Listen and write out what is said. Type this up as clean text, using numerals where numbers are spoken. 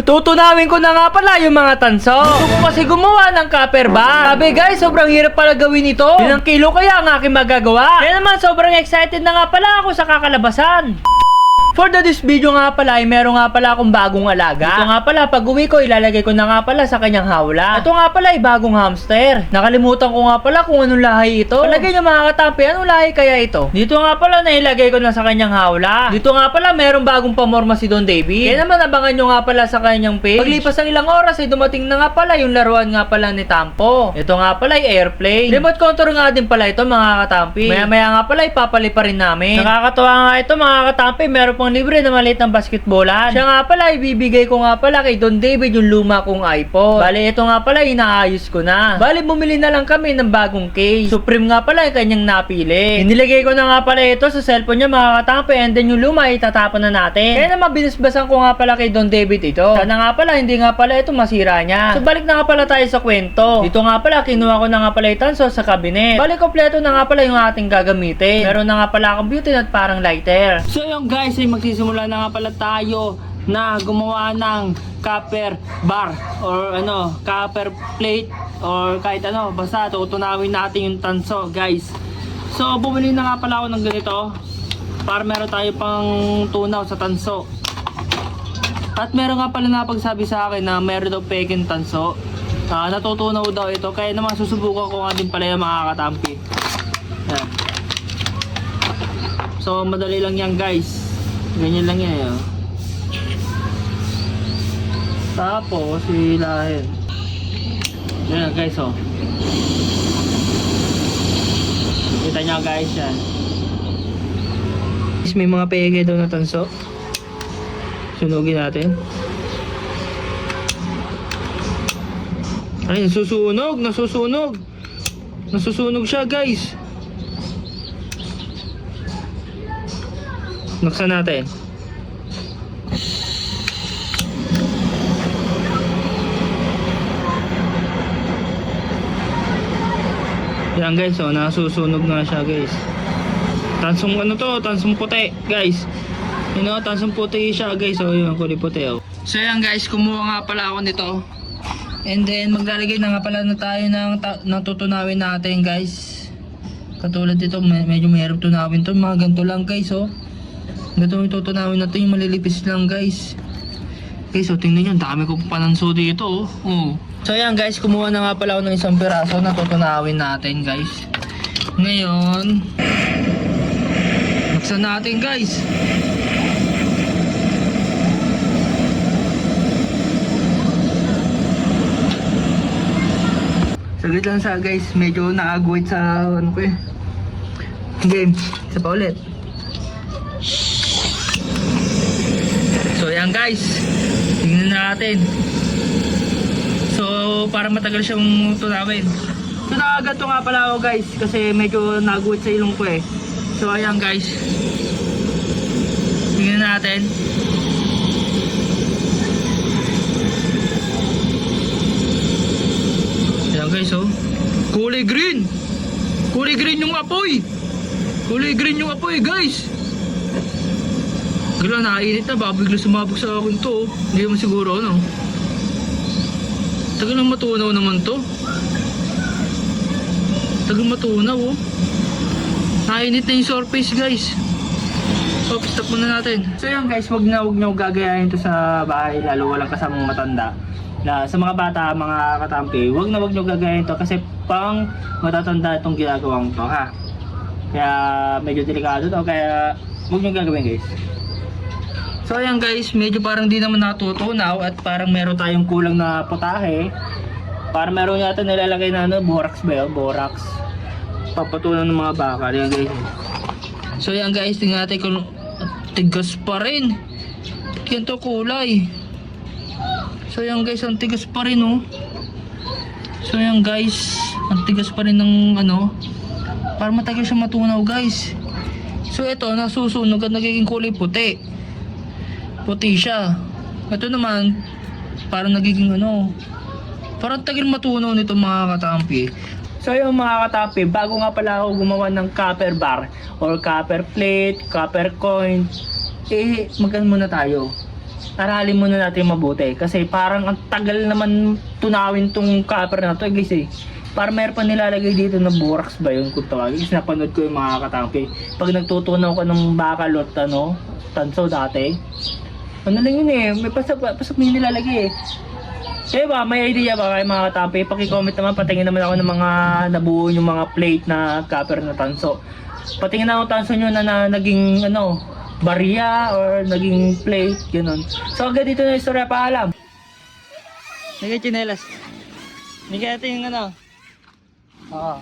Tutunawin ko na nga pala yung mga tanso. Gusto ko kasi gumawa ng copper bar. Sabi guys, sobrang hirap pala gawin ito. Ilang kilo kaya ang aking magagawa. Kaya naman sobrang excited na nga pala ako sa kakalabasan. For this video nga pala ay meron nga pala akong bagong alaga. Ito nga pala pag uwi ko ilalagay ko na nga pala sa kanyang hawla. Ito nga pala ay bagong hamster. Nakalimutan ko nga pala kung anong lahi ito. Palagay nyo mga katampi, anong lahi kaya ito? Dito nga pala nailagay ko na sa kanyang hawla. Dito nga pala meron bagong pamorma si Don David. Kaya naman abangan nyo nga pala sa kanyang page. Paglipas ng ilang oras ay dumating na nga pala yung laruan nga pala ni Tampo. Ito nga pala ay airplane. Remote control nga din pala ito mga katampi. Maya maya nga pala ipapali pa rin namin. Nakakatawa nga ito mga katampi, meron pang libre na maliit ng basketballan. Siya nga pala, ibibigay ko nga pala kay Don David yung luma kong iPhone. Bale, ito nga pala, inaayos ko na. Bale, bumili na lang kami ng bagong case. Supreme nga pala yung kanyang napili. Inilagay ko na nga pala ito sa cellphone niya mga katampi, and then yung luma itatapon na natin. Kaya naman, binisbasan ko nga pala kay Don David ito. Sana nga pala, hindi nga pala ito masira niya. So, balik na nga pala tayo sa kwento. Dito nga pala, kinuha ko na nga pala yung tanso sa cabinet. Bale, kompleto na nga pala yung ating gagamitin. Meron na nga pala akong beauty at parang lighter. So, yung guys, ay magsisimula na nga pala tayo na gumawa ng copper bar or copper plate or kahit basta tutunawin natin yung tanso guys. So bumili na nga pala ako ng ganito para meron tayo pang tunaw sa tanso. At meron nga pala napagsabi sa akin na meron daw peking tanso, natutunaw daw ito, kaya naman susubukan ko nga din pala yung mga katampi. Yan. So madali lang yan guys, ganyan lang yan. Tapos hilahin. Yan guys, kita nyo guys yan. May mga peke daw na tanso. Sunugin natin. Ay, nasusunog. Nasusunog siya guys. Naksan natin. Yan guys, nasusunog na siya guys. Tansong tansong puti guys. Tansong puti siya guys, yung kulay puti So yan guys, kumuha nga pala ako nito. And then maglalagay na nga pala na tayo ng tutunawin natin guys. Katulad dito, medyo mahirap tunawin to, mga ganito lang guys Ganito yung tutunawin natin, yung malilipis lang guys. Guys, tingnan nyo, dami ko pananso dito So yan guys, kumuha na nga pala ako ng isang piraso na tutunawin natin guys. Ngayon, buksan natin guys. Saglit lang sa guys, medyo nakagwait sa game. Isa pa ulit. So yan guys, tingnan natin. So para matagal siyang tunawin. So nakaganto nga pala ako guys, kasi medyo naguwit sa ilong ko So ayan guys, tingnan natin. Ayan guys kulay green. Kulay green yung apoy. Kulay green yung apoy guys. Gala, nakainit na, baka bigla sumabog sa akin to Hindi naman siguro Tagal lang matunaw naman to. Tagal matunaw Nakainit na yung surface guys. So stop muna natin. So yan guys, wag nyo gagayahin to sa bahay, lalo walang kasamang matanda. Sa mga bata, mga katampi, wag nyo gagayahin to kasi pang matatanda itong ginagawang to Kaya medyo delikado to, kaya wag nyo gagawin guys. So ayan guys, medyo parang di naman natutunaw at parang meron tayong kulang na potahe. Parang meron yata nilalagay na borax ba yun? Borax. Papatunan ng mga bakal. Ayan guys. So ayan guys, tingnan natin kung tigas pa rin. Ganito kulay. So ayan guys, ang tigas pa rin So ayan guys, ang tigas pa rin ng parang matagal siya matunaw guys. So ito, nasusunog at nagiging kulay puti. Puti siya. Ito naman parang nagiging parang tagal matunaw nito mga katampi. So yung mga katampi, bago nga pala ako gumawa ng copper bar or copper plate, copper coin, magano muna tayo. aralin muna natin mabuti. Kasi parang ang tagal naman tunawin tong copper na to guys eh. Parang meron pa nilalagay dito na borax ba yun kung tawagin. Kasi napanood ko yung mga katampi. Pag nagtutunaw ka ng bakal at tanso dati. Ano lang yun eh, may pasok may nilalagay eh. Kaya ba, may idea ba kayo mga katampi? Paki-comment naman, patingin naman ako ng mga nabuo yung mga plate na copper na tanso. Patingin na ako tanso nyo na naging barya or naging plate, gano'n. So agad dito na istorya, paalam. Nagay chinelas. Nagay natin yung Oo.